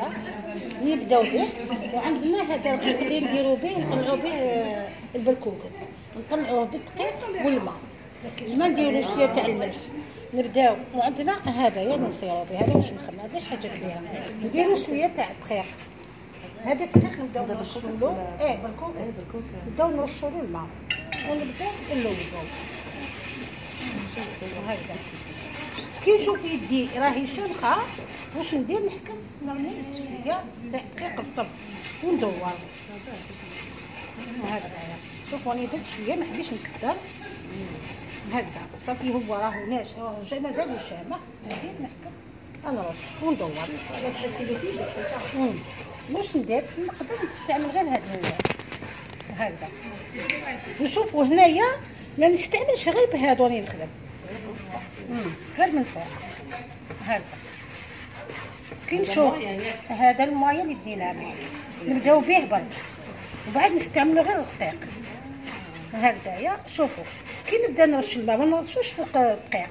هذا نبداو به. وعندنا هذا الرقيق اللي نديرو به نطلعو به البركوكس، نطلعوه بالدقيق والماء. الماء نديرو شويه تاع الملح نبداو. وعندنا هذا يا نصيرو به، هذا واش نخدم هذا شي حاجه كبيره. نديرو شويه تاع الدقيق، هذا الدقيق نبداو نرشولو بالكوكس، نبداو نرشولو الماء ونبداو نلوزو هكذا. كي نشوف يدي راهي شنخه واش ندير؟ نحكم نرمي شويه تاع دقيق الطب وندور هكذايا. شوفوا راني درت شويه ما حبيتش نكثر هكذا. صافي هو راهو ناشف مازال شامخ، ندير نحكم نرش وندور. تحسي به في صح. واش ندير؟ نقدر نستعمل غير هذا هكذا. نشوفوا هنايا ما نستعملش غير بهادو راني نخدم غير من فوق هكذا. كي نشوف هذا الماء اللي بدينا به نبداو به برك، وبعد نستعملو غير الرقيق هكذايا. شوفوا كي نبدا نرش الماء ما نرشوش فوق الدقيق،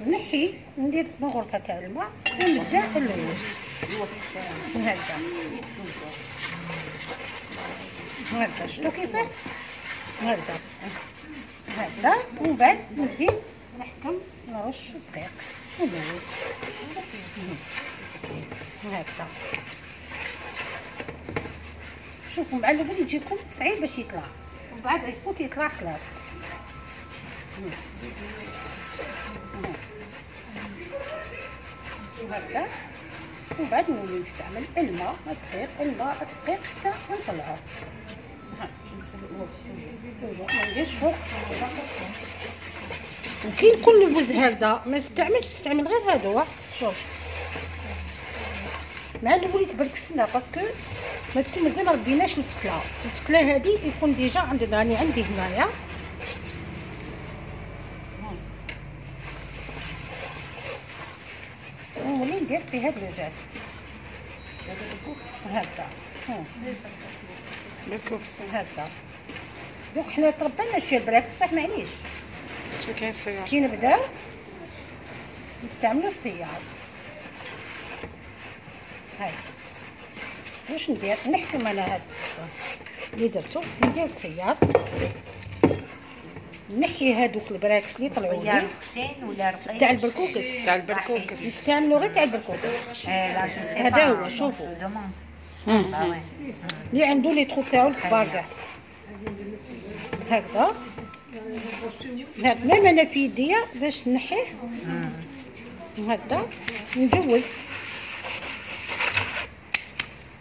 نحي ندير من غرفه تاع الماء ونبدا نلوث هكذا هكذا. شفتوا كيفاه هكذا. ومن بعد نزيد نحكم نرش الدقيق ونلوث هكذا. شوفوا مع الاول يجيكم صعيب باش يطلع، ومن بعد يفوت يطلع خلاص هكذا. ومن بعد نولي نستعمل الماء الدقيق حتى نطلعوه. ما نديرش فوق. وكي نكون نلوز هكذا ما نستعمل غير هادو. شوف مع الاول يتبركسنا باسكو ما تكون مازال ما رديناش الفتله هذه يكون ديجا عندنا. راني عندي هنايا ونولي ندير في هاد الوجاس هكذا بالكوكس هكذا. دوك حنا تربينا شي البراكس صح معليش. شو كاين السيار كي نبداو نستعملو السيار هاي. واش ندير؟ نحكم انا هاد اللي درتو ندير السيار، نحي هادوك البراكس اللي طلعوا لي ولا رقيق تاع البركوكس نستعملو غير تاع البركوكس. هذا هو. شوفوا اللي عنده لي ترو تاعو الكبار كاع هكذا. هاد ميم انا في يديا باش نحيه هكذا نجوز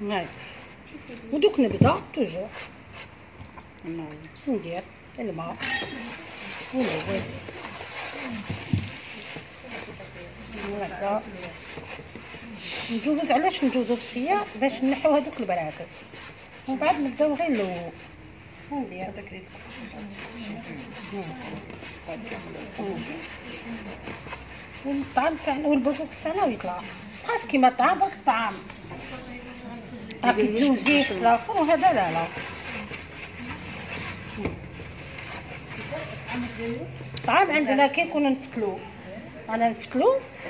هاي. ودوك نبدا توجور ندير الماء ونلوث هكذا. نجوز. علاش نجوزو بالسيار؟ باش نحيو هذوك البراكس، ومن بعد نبداو غير نلوث وندير هذاك والطعام تاعنا والبركوكس تاعنا ويطلع خاص كيما الطعام برك الطعام هاكي تجوزيه في الاخر. وهذا لا الطعام عندنا كي كنا نفتلو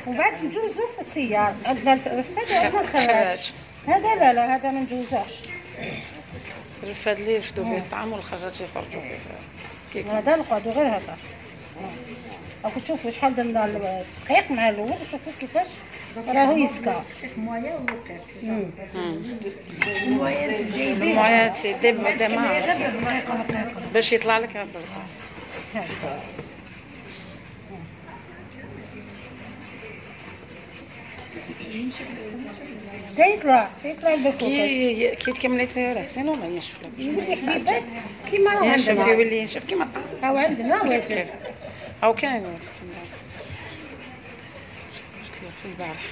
ومن بعد نجوزو في السيار. عندنا الرفاد وعندنا الخراج. هذا لا هذا ما نجوزوش. الرفاد اللي يرفدوا به الطعام والخراج يخرجوا به. هذا نقعدو غير هكا. راكو تشوفوا شحال درنا الدقيق مع الاول. شوفوا كيفاش راهو يسكى. المويه تسيدي بدمها باش يطلع لك هذا يطلع البركوكس. كي تكملي راه حسين وما ينشف لك. يولي حبيبات كيما راه ينشف عندنا. يولي ينشف كيما هاو عندنا واجد. او كاين في البارح.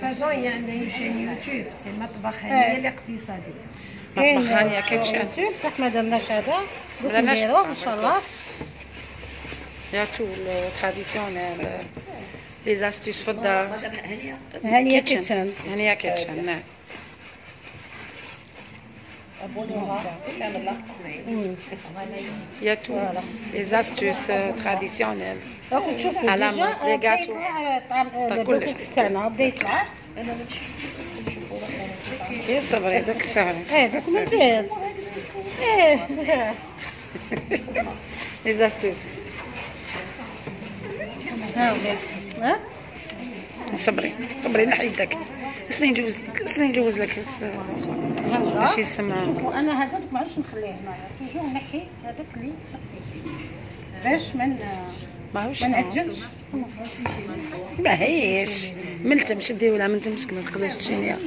فازون هي عندها يوتيوب سي مطبخ هانيه الاقتصادي. مطبخ هانيه كيتشان يوتيوب صح ما درناش هذا نديروه ان شاء الله. يا تو التراديسيونيل لي زاستيس في الدار. هانيه كيتشن. هانيه كيتشن. نعم. Il y a tout. Les astuces traditionnelles. راكم تشوفوا على ديجا لي بدا غاتو. يطلع طعم تاع كلش. البركوكس تاعنا بدا يطلع. يا صبري داك الصبري. دوك مازال. Les astuces. ها ولاد ها صبري صبري نحيد داك. خصني نجوز لك باش يسمع. شوفوا انا هذاك ما عادش نخليه هنايا توجور نحي هذاك اللي صحي باش ماهوش ما نعجلش. ما هيش ملتم شدي ولا ملتمش ما تقدرش تشينيها.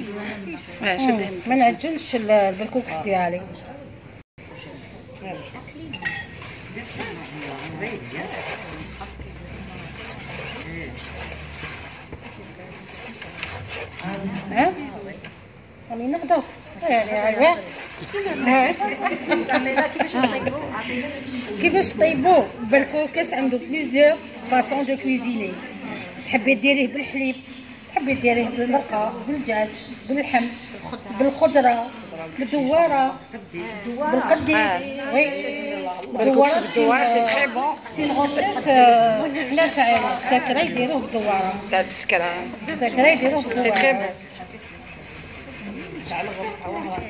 شدي ما نعجلش البركوكس ديالي. ها راني نقدر يعني كيفاش طيبوه بالكوكس عنده بليزيور فاسون دو كويزيني. تحبي ديريه بالحليب، تحبي ديريه بالمرقه، بالدجاج، باللحم، بالخضره، بالدواره، بالقديد. وي بالكوكس بالدوار سي تري بون. سي الغوسيت حنا تاع السكره يديروه بالدواره، تاع السكره السكره يديروه سي تري بالدواره.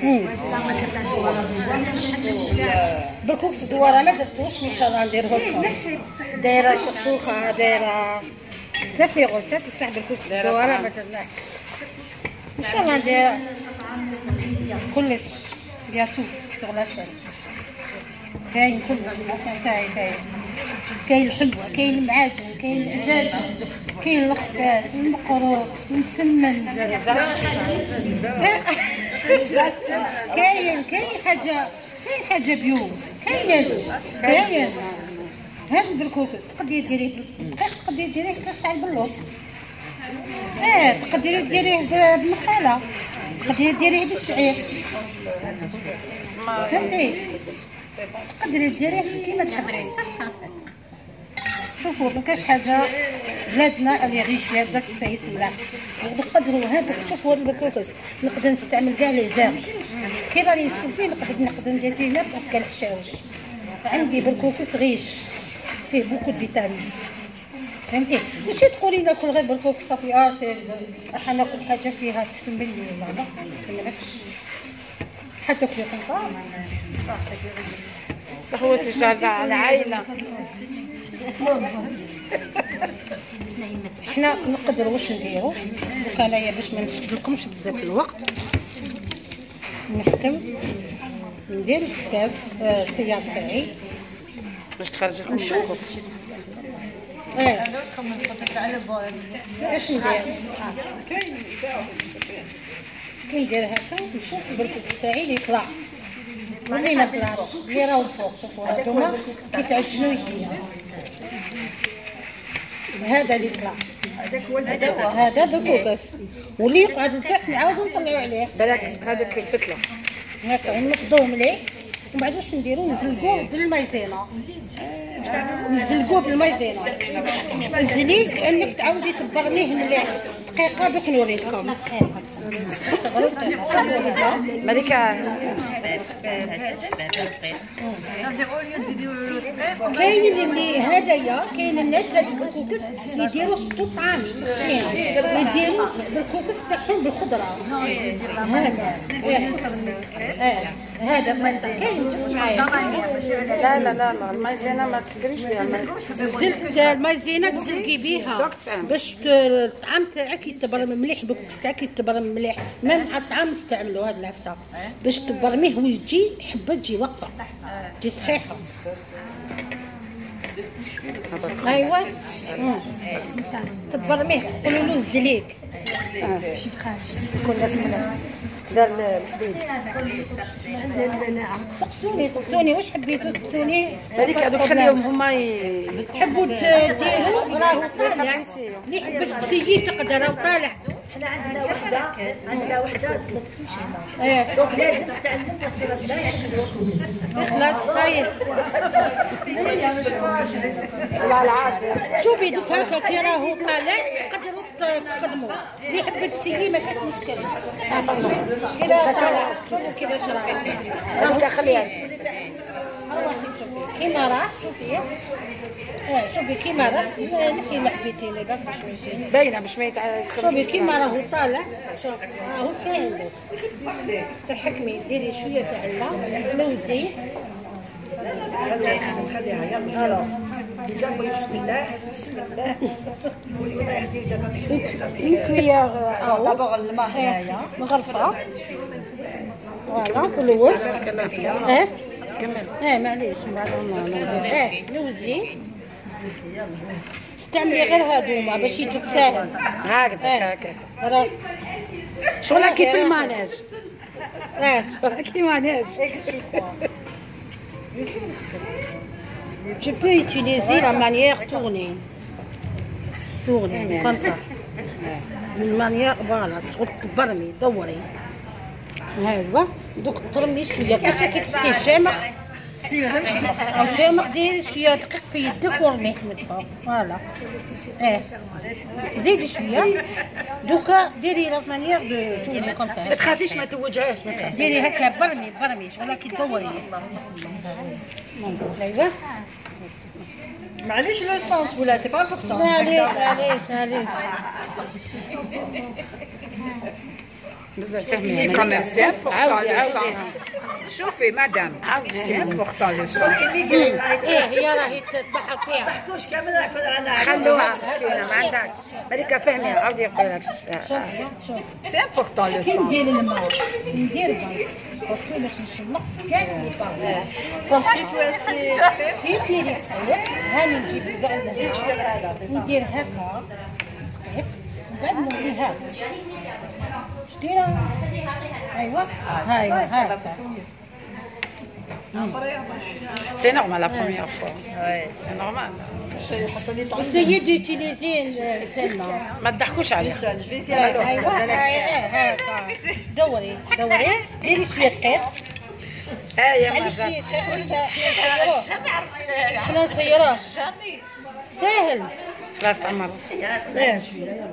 بون. بالكوكس الدواره ما درتوش ان شاء الله نديره لكم. دايره شخشوخه، دايره بزاف لي غوسيت بصح بالكوكس الدواره ما درناش. ان شاء الله ندير كلش بياتو سوغ لاشين. كاين كلش لاشين تاعي كاين الحلوه، كاين المعاجن، كاين الدجاج، كاين الخبار، المقروط، المسمن. كاين حاجه بيو. كاين هذا بالكوكس تقدري ديريه بالدقيق، تقدري ديريه كاس تاع البلوط. تقدري ديريه بالنخاله، تقدري ديريه بالشعير. فهمتي؟ تقدري ديريه كيما تحبي. شوفوا ما كاش حاجه بلادنا اللي غيشيه بزاف فايسيله. نقدروا هذاك شوفوا البكوكس نقدر نستعمل كاع لي زام كي راني نكتب فيه. نقدر ندير فيه نبات كالحشاوش. عندي بالكوكس غيش فيه بوكو د فيتامين. فهمتي؟ ماشي تقولي ناكل غير بالكوكس صافي راح ناكل حاجه فيها تسمن لي ولا لا ما تسمنكش. حتى كلي قنطار صح هو تشجع على العائله. حنا نقدروا واش نديروا انايا باش ما نشدلكمش بزاف الوقت. نحكم ندير الكسكاس السياط تاعي باش تخرج لكم الكوكس. اش ندير؟ كي ندير هكا نشوف بالكوكس تاعي اللي يطلع واللي ما طلعش اللي راهو الفوق. شوفوا هادوما كي تعجنوا يديا. هذا اللي طلع هذا بالكوكس واللي يقعد لتحت نعاودو نطلعو عليه. بالعكس هذاك الفتله هكا ونفضوه مليح ومن بعد واش نديرو نزلقوه بالمايزينا. نزلقوه بالمايزينا الزليق انك تعاودي تبرميه مليح دقيقه. دوك نوريكم ملكه. كاين اللي هدايا كاين الناس هذيك الكوكس يديروا شطو طعام يديروا بالكوكس تاعهم بالخضره. هذا كاين لا المايزينا ما تديريش بها. المايزينا تزلقي بيها باش الطعام تاعك يتبرم مليح. الكوكس تاعك يتبرم مليح. ميم على الطعام نستعملوا هاد العفسه باش تبرميه ويجي حبه تجي واقفه تجي صحيحه. ايوا تبرميه قولوا له الزليق. كل اسمنا دار الحديد. سقسوني واش حبيتو تسقسوني. هذيك هذوك خليهم هما تحبوا ديروا راهو طالع اللي حبت تسيي تقدر راهو طالع. حنا عندنا وحده ما تسويش هنا دونك لازم تتعلم تصوير الدجاج. خلاص طاير الله العافيه. شوفي دوك هكا كي راهو طالع قدروا تخدموا اللي حبت تسيي ما كاش مشكل. كذا طالع شوفوا كيفاش راه خليها كيما راه شوفي شوفي كيما راه نحكي لحبيتين هذاك بشويتين باينه باش ما يتخربش. شوفي كيما راهو طالع شوف راهو ساهل تحكمي ديري شويه تاع الماء لوزي خليها يلا الو ديجا قولي بسم الله قولي الله يهدي وجهك كويار دابا الماء هنايا مغرفه فوالا في الوسط كمل معليش من بعد ندير لوزي استعملي غير هادوما باش يجوك ساهل هكذا راه شغلها كيف الماناج. شغلها كيف الماناج. Tu peux utiliser la manière tournée comme ça. Une manière voilà تبرمي دوري هايبا دوك ترمي شويه كاش كيتحسي الشامخ الشامخ ديري شويه دقيق في يدك ورميه من فوق فوالا زيدي شويه دوكا ديري لا مانيير دو تورني كوم سا ما تخافيش ما توجعيش ما تخافيش. ديري هكا برمي شغل كي تدوري ايوا معليش لو سونس ولا سي با امبورطون. معليش بزاف سي كوميم سي امبورطون لو سونس. شوفي مدام سي امبورطون لو سونس. هي راهي تضحك فيها كوش كامل رانا خلوها مسكينه ما عندك بالك فهمي عاودي يقول لك شوف سي امبورطون لو كي سونس. ندير الماء ندير الماء باسكو باش نشمق كاع لي كي ديري طيب هاني نجيب ندير هكا بعد نولي هكا شتيها ايوا هاكا سي نورمال لا بروميير فوا. سي نورمال. essayez d'utiliser celle-là ما تضحكوش عليها. ايوا هاكا دوري ديري شويه دقيق يا معليش مازال. احنا نصيروه ساهل خلاص عمر. شويه يلا